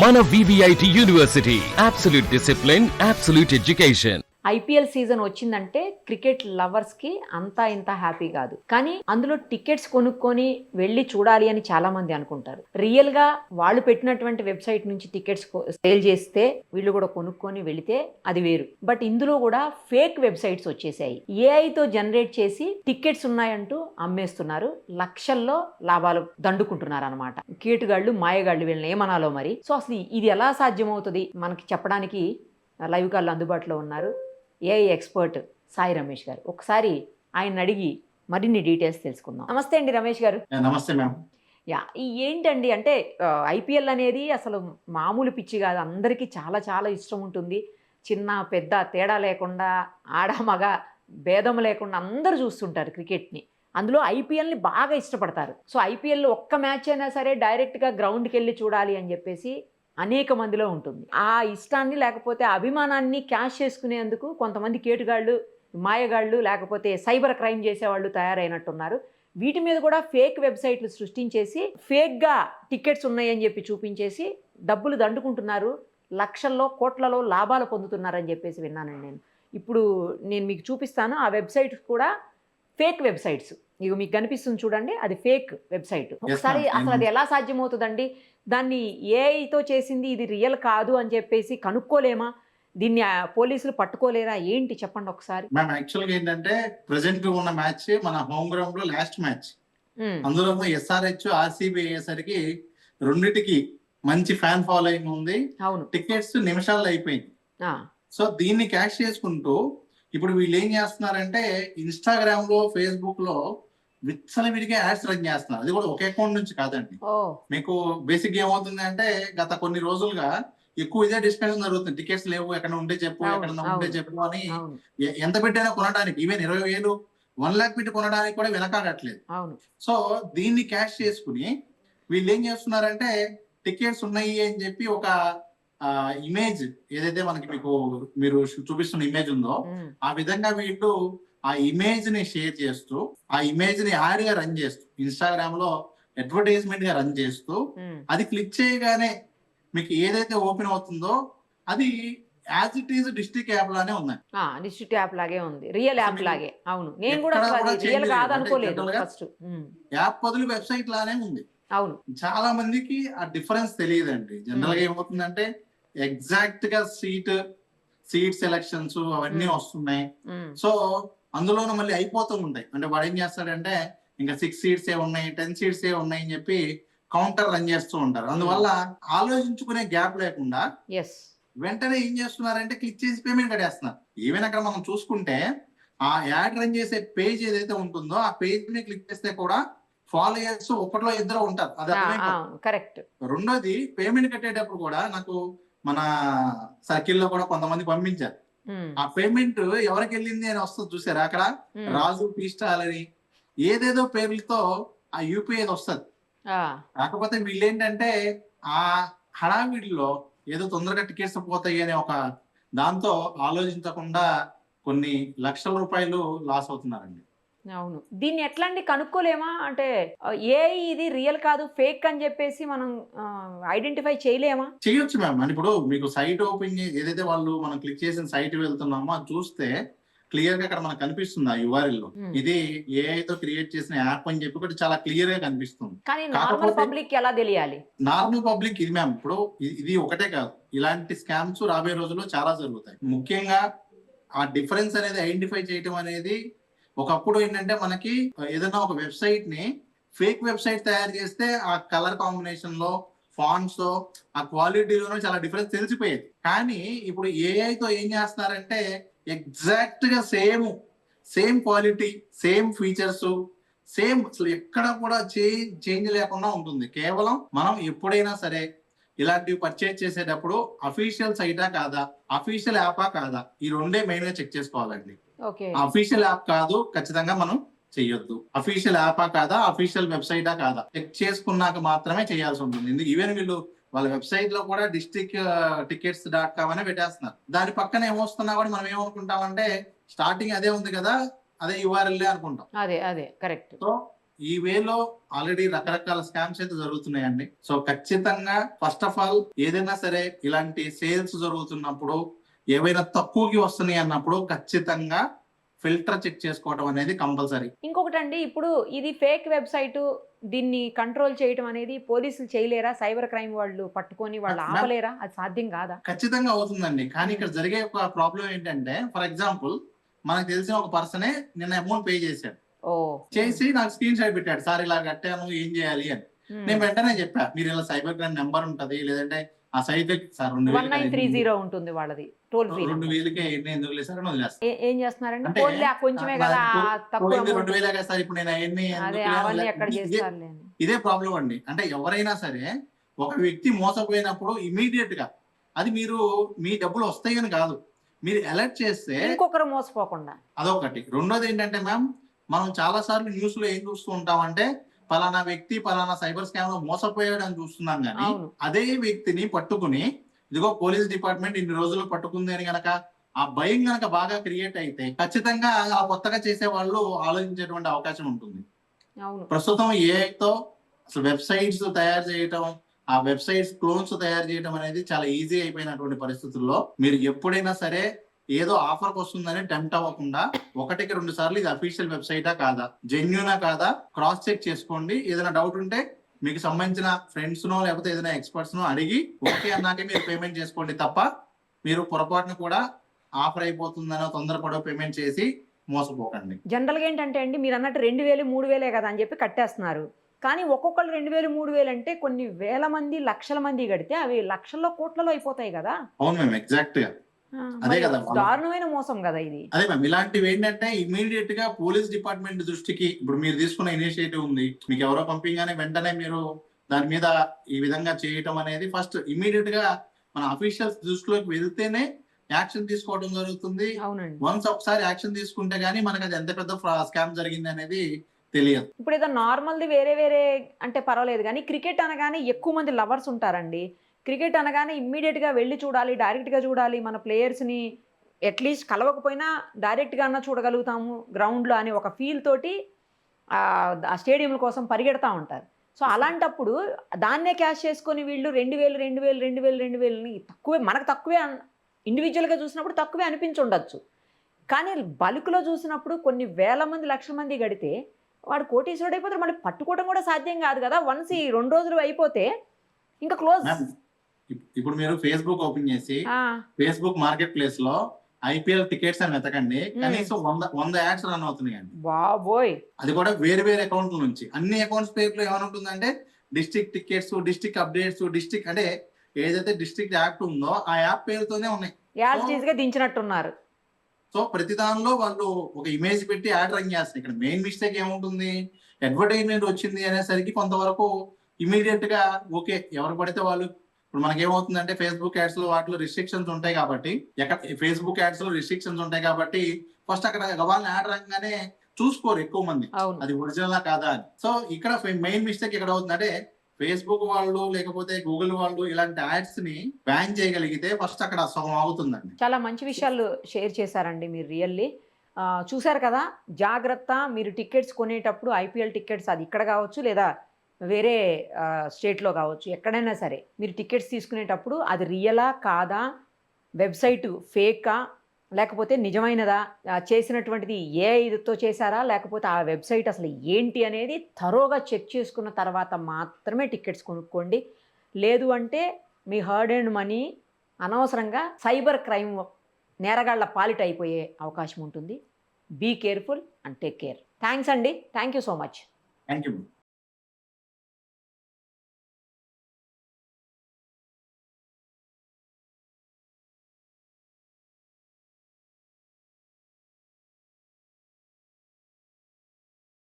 మన VVIT university absolute discipline, absolute education. IPL season వచ్చిందంటే cricket లవర్స్కి అంతా ఇంత హ్యాపీ కాదు, కానీ అందులో టికెట్స్ కొనుక్కొని వెళ్ళి చూడాలి అని చాలా మంది అనుకుంటారు. రియల్గా వాళ్ళు పెట్టినటువంటి వెబ్సైట్ నుంచి టికెట్స్ సేల్ చేస్తే వీళ్ళు కూడా కొనుక్కొని వెళితే అది వేరు. బట్ ఇందులో కూడా ఫేక్ వెబ్సైట్స్ వచ్చేసాయి. ఏఐతో జనరేట్ చేసి టికెట్స్ ఉన్నాయంటూ అమ్మేస్తున్నారు, లక్షల్లో లాభాలు దండుకుంటున్నారు అనమాట. కీటుగాళ్ళు మాయగాళ్ళు వీళ్ళని ఏమనాలో మరి. సో అసలు ఇది ఎలా సాధ్యమవుతుంది మనకి చెప్పడానికి లైవ్ కాల్ అందుబాటులో ఉన్నారు ఏఐ ఎక్స్పర్ట్ సాయి రమేష్ గారు. ఒకసారి ఆయన అడిగి మరిన్ని డీటెయిల్స్ తెలుసుకుందాం. నమస్తే అండి రమేష్ గారు. నమస్తే మ్యామ్. ఏంటండి అంటే ఐపీఎల్ అనేది అసలు మామూలు పిచ్చి కాదు, అందరికీ చాలా చాలా ఇష్టం ఉంటుంది. చిన్న పెద్ద తేడా లేకుండా, ఆడ మగ భేదం లేకుండా అందరూ చూస్తుంటారు క్రికెట్ని. అందులో ఐపీఎల్ని బాగా ఇష్టపడతారు. సో ఐపీఎల్ ఒక్క మ్యాచ్ అయినా సరే డైరెక్ట్గా గ్రౌండ్కి వెళ్ళి చూడాలి అని చెప్పేసి అనేక మందిలో ఉంటుంది. ఆ ఇష్టాన్ని లేకపోతే అభిమానాన్ని క్యాష్ చేసుకునేందుకు కొంతమంది కేటుగాళ్ళు, మాయగాళ్ళు, లేకపోతే సైబర్ క్రైమ్ చేసేవాళ్ళు తయారైనట్టున్నారు. వీటి మీద కూడా ఫేక్ వెబ్సైట్లు సృష్టించేసి ఫేక్గా టికెట్స్ ఉన్నాయని చెప్పి చూపించేసి డబ్బులు దండుకుంటున్నారు, లక్షల్లో కోట్లలో లాభాలు పొందుతున్నారని చెప్పేసి విన్నానండి నేను. ఇప్పుడు నేను మీకు చూపిస్తాను. ఆ వెబ్సైట్స్ కూడా ఫేక్ వెబ్సైట్స్. ఇక మీకు కనిపిస్తుంది చూడండి, అది ఫేక్ వెబ్సైట్. ఒకసారి అసలు అది ఎలా సాధ్యమవుతుందండి? దాన్ని ఏఐతో చేసింది, ఇది రియల్ కాదు అని చెప్పేసి కనుక్కోలేమా? దీన్ని పోలీసులు పట్టుకోలేరా? ఏంటి చెప్పండి ఒకసారి. మ్యామ్ యాక్చువల్గా ఏంటంటే ప్రెసెంట్ ఉన్న మ్యాచ్ మన హోమ్ గ్రౌండ్ లో లాస్ట్ మ్యాచ్. అందులో ఎస్ఆర్హెచ్ ఆర్సీబీ అయ్యేసరికి రెండిటికి మంచి ఫ్యాన్ ఫాలోయింగ్ ఉంది. అవును, టికెట్స్ నిమిషాల్లో అయిపోయింది. సో దీన్ని క్యాష్ చేసుకుంటూ ఇప్పుడు వీళ్ళు ఏం చేస్తున్నారంటే ఇన్స్టాగ్రామ్ లో, ఫేస్బుక్ లో విచ్చలవిడిగా యాడ్స్ రన్ చేస్తున్నారు. అది కూడా ఒక అకౌంట్ నుంచి కాదండి. మీకు బేసిక్ ఏమవుతుంది అంటే గత కొన్ని రోజులుగా ఎక్కువ ఇదే డిస్కషన్ జరుగుతుంది. టికెట్స్ లేవు, ఎక్కడ ఉంటే చెప్పు, ఎక్కడ ఉంటే చెప్పు అని ఎంత పెట్టైనా కొనడానికి, ఈవెన్ 20,000, 1 lakh పెట్టి కొనడానికి కూడా వెనకాడట్లేదు. సో దీన్ని క్యాష్ చేసుకుని వీళ్ళు ఏం చేస్తున్నారంటే టికెట్స్ ఉన్నాయి అని చెప్పి ఒక ఇమేజ్ ఏదైతే మనకి మీరు చూపిస్తున్న ఇమేజ్ ఉందో ఆ విధంగా వీళ్ళు ఆ ఇమేజ్ ని షేర్ చేస్తూ, ఆ ఇమేజ్ ని యాడ్ గా రన్ చేస్తూ, ఇన్స్టాగ్రామ్ లో అడ్వర్టైజ్మెంట్ గా రన్ చేస్తూ, అది క్లిక్ చేయగానే మీకు ఏదైతే ఓపెన్ అవుతుందో అది as it is district app లానే ఉన్నాయి. డిస్ట్రిక్ట్ యాప్ లాగే ఉంది, రియల్ యాప్ లాగే. అవును, నేను కూడా రియల్ కాదనుకోలేదు ఫస్ట్. యాప్ బదులు వెబ్సైట్ లానే ఉంది. అవును, చాలా మందికి ఆ డిఫరెన్స్ తెలియదండి. జనరల్ గా ఏమవుతుందంటే ఎగ్జాక్ట్ గా సీట్ సెలక్షన్స్ అవన్నీ వస్తున్నాయి. సో అందులోనూ మళ్ళీ అయిపోతూ ఉంటాయి. అంటే వాడు ఏం చేస్తాడంటే ఇంకా 6 seats ఉన్నాయి, 10 seats ఉన్నాయి అని చెప్పి కౌంటర్ రన్ చేస్తూ ఉంటారు. అందువల్ల ఆలోచించుకునే గ్యాప్ లేకుండా వెంటనే ఏం చేస్తున్నారంటే క్లిక్ చేసి పేమెంట్ కట్టేస్తున్నారు. ఈవెన్ అక్కడ మనం చూసుకుంటే ఆ యాడ్ రన్ చేసే పేజ్ ఏదైతే ఉంటుందో ఆ పేజ్ ని క్లిక్ చేస్తే కూడా ఫాలోయర్స్ ఒకటిలో ఇద్దరు ఉంటారు. అది కరెక్ట్. రెండోది పేమెంట్ కట్టేటప్పుడు కూడా నాకు మన సర్కిల్ లో కూడా కొంతమంది పంపించారు. ఆ పేమెంట్ ఎవరికి వెళ్ళింది అని వస్తుంది చూసారా, అక్కడ రాజు పీస్టాల్ అని ఏదేదో పేర్లతో ఆ యూపీఐ వస్తుంది. కాకపోతే వీళ్ళు ఏంటంటే ఆ హడావిడిలో ఏదో తొందరగా టికెట్స్ పోతాయి అనే ఒక దాంతో ఆలోచించకుండా కొన్ని లక్షల రూపాయలు లాస్ అవుతున్నారండి. అవును, దీన్ని ఎట్లా అండి కనుక్కోలేమా? అంటే ఏఐ ఇది రియల్ కాదు, ఫేక్ అని చెప్పేసి మనం ఐడెంటిఫై చేయలేమా? చేయొచ్చు మ్యామ్. అని ఇప్పుడు మీకు సైట్ ఓపెన్ ఏదైతే వాళ్ళు మనం క్లిక్ చేసిన సైట్ వెళ్తున్నామో అది చూస్తే క్లియర్ గా అక్కడ మనకు కనిపిస్తుంది ఆ URL లో ఇది ఏఐ తో క్రియేట్ చేసిన యాప్ అని చెప్పి కూడా చాలా క్లియర్ గా కనిపిస్తుంది. కానీ నార్మల్ పబ్లిక్ ఎలా తెలియాలి? నార్మల్ పబ్లిక్ ఇది మ్యామ్, ఇప్పుడు ఇది ఒకటే కాదు, ఇలాంటి స్కామ్స్ రాబోయే రోజుల్లో చాలా జరుగుతాయి. ముఖ్యంగా ఆ డిఫరెన్స్ అనేది ఐడెంటిఫై చేయడం అనేది, ఒకప్పుడు ఏంటంటే మనకి ఏదైనా ఒక వెబ్సైట్ ని ఫేక్ వెబ్సైట్ తయారు చేస్తే ఆ కలర్ కాంబినేషన్ లో, ఫాంట్స్, ఆ క్వాలిటీలోనూ చాలా డిఫరెన్స్ తెలిసిపోయేది. కానీ ఇప్పుడు ఏఐ తో ఏం చేస్తున్నారంటే ఎగ్జాక్ట్ గా same quality, same features, same అసలు ఎక్కడ కూడా చేంజ్ లేకుండా ఉంటుంది. కేవలం మనం ఎప్పుడైనా సరే ఇలాంటివి పర్చేజ్ చేసేటప్పుడు అఫీషియల్ సైటా కాదా, అఫీషియల్ యాపా కాదా, ఈ రెండే మెయిన్ గా చెక్ చేసుకోవాలండి. అఫీషియల్ యాప్ కాదు ఖచ్చితంగా మనం చెయ్యొద్దు. అఫీషియల్ యాపా కాదా, అఫీషియల్ వెబ్సైటా కాదా చెక్ చేసుకున్నాక మాత్రమే చేయాల్సి ఉంటుంది. ఈవెన్ వీళ్ళు వాళ్ళ వెబ్సైట్ లో కూడా districttickets.com అనే పెట్టేస్తున్నారు. దాని పక్కన ఏమొస్తున్నా కూడా మనం ఏమనుకుంటామంటే స్టార్టింగ్ అదే ఉంది కదా, అదే URL అనుకుంటాం. అదే కరెక్ట్. సో ఈ వేలో ఆల్రెడీ రకరకాల స్కామ్స్ అయితే జరుగుతున్నాయండి. సో ఖచ్చితంగా ఫస్ట్ ఆఫ్ ఆల్ ఏదైనా సరే ఇలాంటి సేల్స్ జరుగుతున్నప్పుడు ఏవైనా తక్కువకి వస్తున్నాయి అన్నప్పుడు ఖచ్చితంగా ఫిల్టర్ చెక్ చేసుకోవడం అనేది కంపల్సరీ. ఇంకొకటండి, ఇప్పుడు ఇది ఫేక్ వెబ్సైట్, దీన్ని కంట్రోల్ చేయడం అనేది పోలీసులు చేయలేరా? సైబర్ క్రైమ్ వాళ్ళు పట్టుకొని వాళ్ళు ఆపలేరా? అది సాధ్యం కాదా? ఖచ్చితంగా అవుతుందండి. కానీ ఇక్కడ జరిగే ఒక ప్రాబ్లం ఏంటంటే, ఫర్ ఎగ్జాంపుల్ మనకు తెలిసిన ఒక పర్సనే నిన్న అమౌంట్ పే చేశాడు. చేసి నాకు స్క్రీన్ షాట్ పెట్టాడు, సార్ ఇలా కట్టాను ఏం చేయాలి అని. నేను వెంటనే చెప్పా, మీరు ఇలా సైబర్ క్రైమ్ నెంబర్ ఉంటది, లేదంటే ఆ సైట్ సార్ 1930 ఉంటుంది వాళ్ళది టోల్ ఫ్రీ. 2000కే ఎందుకు లేదు సార్ అని వదిలేస్తాను. ఏం చేస్తున్నారంటే కొంచెమే కదా తక్కువ 2000 కదా సార్, ఇప్పుడు నేను అవన్నీ ఎక్కడ చేస్తారులే. ఇదే ప్రాబ్లం అండి. అంటే ఎవరైనా సరే ఒక వ్యక్తి మోసపోయినప్పుడు ఇమీడియట్ గా అది మీరు మీ డబ్బులు వస్తాయని కాదు, మీరు అలర్ట్ చేస్తే ఇంకొకరు మోసపోకుండా. అదొకటి. రెండోది ఏంటంటే మ్యామ్, మనం చాలా సార్లు న్యూస్ లో ఏం చూస్తూ ఉంటామంటే పలానా వ్యక్తి పలానా సైబర్ స్కామ్ లో మోసపోయాడు అని చూస్తున్నాం, కానీ అదే వ్యక్తిని పట్టుకుని ఇదిగో పోలీస్ డిపార్ట్మెంట్ ఇన్ని రోజులు పట్టుకుంది అని గనక ఆ భయం గనక బాగా క్రియేట్ అయితే ఖచ్చితంగా ఆ కొత్తగా చేసే వాళ్ళు ఆలోచించేటువంటి అవకాశం ఉంటుంది. ప్రస్తుతం ఏఐతో అసలు వెబ్సైట్స్ తయారు చేయటం, ఆ వెబ్సైట్స్ క్లోన్స్ తయారు చేయడం అనేది చాలా ఈజీ అయిపోయినటువంటి పరిస్థితుల్లో మీరు ఎప్పుడైనా సరే ఏదో ఆఫర్ వస్తుందని టెంప్ట్ అవ్వకుండా 1-2 సార్లు ఇది అఫీషియల్ వెబ్సైటా కాదా, జెన్యూనా కాదా క్రాస్ చెక్ చేసుకోండి. ఏదైనా డౌట్ ఉంటే మీకు సంబంధించిన ఫ్రెండ్స్ నో లేకపోతే ఏదైనా ఎక్స్పర్ట్స్ నో అడిగి ఓకే అన్నాకే మీరు పేమెంట్ చేసుకోండి తప్ప మీరు పొరపాటును కూడా ఆఫర్ అయిపోతుందనో తొందరపడో పేమెంట్ చేసి మోసపోకండి. జనరల్ గా ఏంటంటే అండి, మీరు అన్నట్టు 2000 3000 కదా అని చెప్పి కట్టేస్తున్నారు. కానీ ఒక్కొక్కరు 2000 3000 అంటే కొన్ని వేల మంది లక్షల మంది కడితే అవి లక్షల్లో కోట్లలో అయిపోతాయి కదా. అవును మ్యామ్, ఎగ్జాక్ట్ గా అదే కదా, దారుణమైన మోసం కదా ఇది. అదే మ్యామ్, ఇలాంటివి ఏంటంటే ఇమీడియట్ గా పోలీస్ డిపార్ట్మెంట్ దృష్టికి ఇప్పుడు మీరు తీసుకున్న ఇనిషియేటివ్ ఉంది, మీకు ఎవరో పంపించగానే వెంటనే మీరు దాని మీద ఈ విధంగా చేయటం అనేది ఫస్ట్ ఇమీడియట్ గా మన అఫీషియల్స్ దృష్టిలోకి వెళ్తేనే యాక్షన్ తీసుకోవడం జరుగుతుంది. వన్స్ ఒకసారి యాక్షన్ తీసుకుంటే గానీ మనకు అది ఎంత పెద్ద స్కామ్ జరిగింది అనేది తెలియదు. ఇప్పుడు ఏదో నార్మల్ది వేరే వేరే అంటే పర్వాలేదు, కానీ క్రికెట్ అనగానే ఎక్కువ మంది లవర్స్ ఉంటారండి. క్రికెట్ అనగానే ఇమ్మీడియట్గా వెళ్ళి చూడాలి, డైరెక్ట్గా చూడాలి, మన ప్లేయర్స్ని అట్లీస్ట్ కలవకపోయినా డైరెక్ట్గా అన్న చూడగలుగుతాము గ్రౌండ్లో అనే ఒక ఫీల్ తోటి ఆ స్టేడియంల కోసం పరిగెడతా ఉంటారు. సో అలాంటప్పుడు దాన్నే క్యాష్ చేసుకొని వీళ్ళు 2000 తక్కువే, మనకు తక్కువే ఇండివిజువల్గా చూసినప్పుడు తక్కువే అనిపించుండొచ్చు. కానీ బల్క్లో చూసినప్పుడు కొన్ని వేల మంది లక్షల మంది గడితే వాడు కోటీశ్వరుడు అయిపోతారు. మళ్ళీ పట్టుకోవడం కూడా సాధ్యం కాదు కదా. వన్స్ ఈ 2 రోజులు అయిపోతే ఇంకా క్లోజ్. ఇప్పుడు మీరు ఫేస్బుక్ ఓపెన్ చేసి ఫేస్బుక్ మార్కెట్ ప్లేస్ లో ఐపీఎల్ టికెట్స్ అని వెతకండి, కనీసం 100 యాడ్స్ రన్ అవుతున్నాయండి. బాబోయ్, అది కూడా వేరే అకౌంట్ల నుంచి. అన్ని అకౌంట్స్ పేర్లో ఏమైనా ఉంటుందంటే district tickets, district updates, district అంటే ఏదైతే డిస్ట్రిక్ట్ యాప్ ఉందో ఆ యాప్ పేరుతోనే ఉన్నాయి. దించినట్టున్నారు. సో ప్రతి దానిలో వాళ్ళు ఒక ఇమేజ్ పెట్టి యాడ్ రన్ చేస్తారు. ఇక్కడ మెయిన్ మిస్టేక్ ఏముంటుంది, అడ్వర్టైజ్మెంట్ వచ్చింది అనేసరికి కొంతవరకు ఇమీడియట్ గా ఓకే ఎవరు పడితే వాళ్ళు. ఇప్పుడు మనకేమవుతుందంటే ఫేస్బుక్ యాడ్స్ లో వాటిలో రిస్ట్రిక్షన్స్ ఉంటాయి కాబట్టి, ఫేస్బుక్ యాడ్స్ లో రిస్ట్రిక్షన్స్ ఉంటాయి కాబట్టి ఫస్ట్ అక్కడ వాళ్ళని యాడ్ రంగానే చూసుకోరు ఎక్కువ మంది అది ఒరిజినల్ కాదా అని. సో ఇక్కడ మెయిన్ మిస్టేక్ ఎక్కడ అవుతుందంటే ఫేస్బుక్ వాళ్ళు లేకపోతే గూగుల్ వాళ్ళు ఇలాంటి యాడ్స్ ని బ్యాన్ చేయగలిగితే ఫస్ట్ అక్కడ సగం అవుతుందండి. చాలా మంచి విషయాలు షేర్ చేశారండి మీరు. రియల్లీ చూసారు కదా, జాగ్రత్త. మీరు టికెట్స్ కొనేటప్పుడు ఐపీఎల్ టికెట్స్ అది ఇక్కడ కావచ్చు లేదా వేరే స్టేట్లో కావచ్చు, ఎక్కడైనా సరే మీరు టికెట్స్ తీసుకునేటప్పుడు అది రియలా కాదా, వెబ్సైటు ఫేకా లేకపోతే నిజమైనదా, చేసినటువంటిది ఏ ఇదితో చేశారా లేకపోతే ఆ వెబ్సైట్ అసలు ఏంటి అనేది థరోగా చెక్ చేసుకున్న తర్వాత మాత్రమే టికెట్స్ కొనుక్కోండి. లేదు అంటే మీ హార్డ్ అండ్ మనీ అనవసరంగా సైబర్ క్రైమ్ నేరగాళ్ల పాలిట అయిపోయే అవకాశం ఉంటుంది. Be careful and take care. Thanks అండి. Thank you so much. Thank you.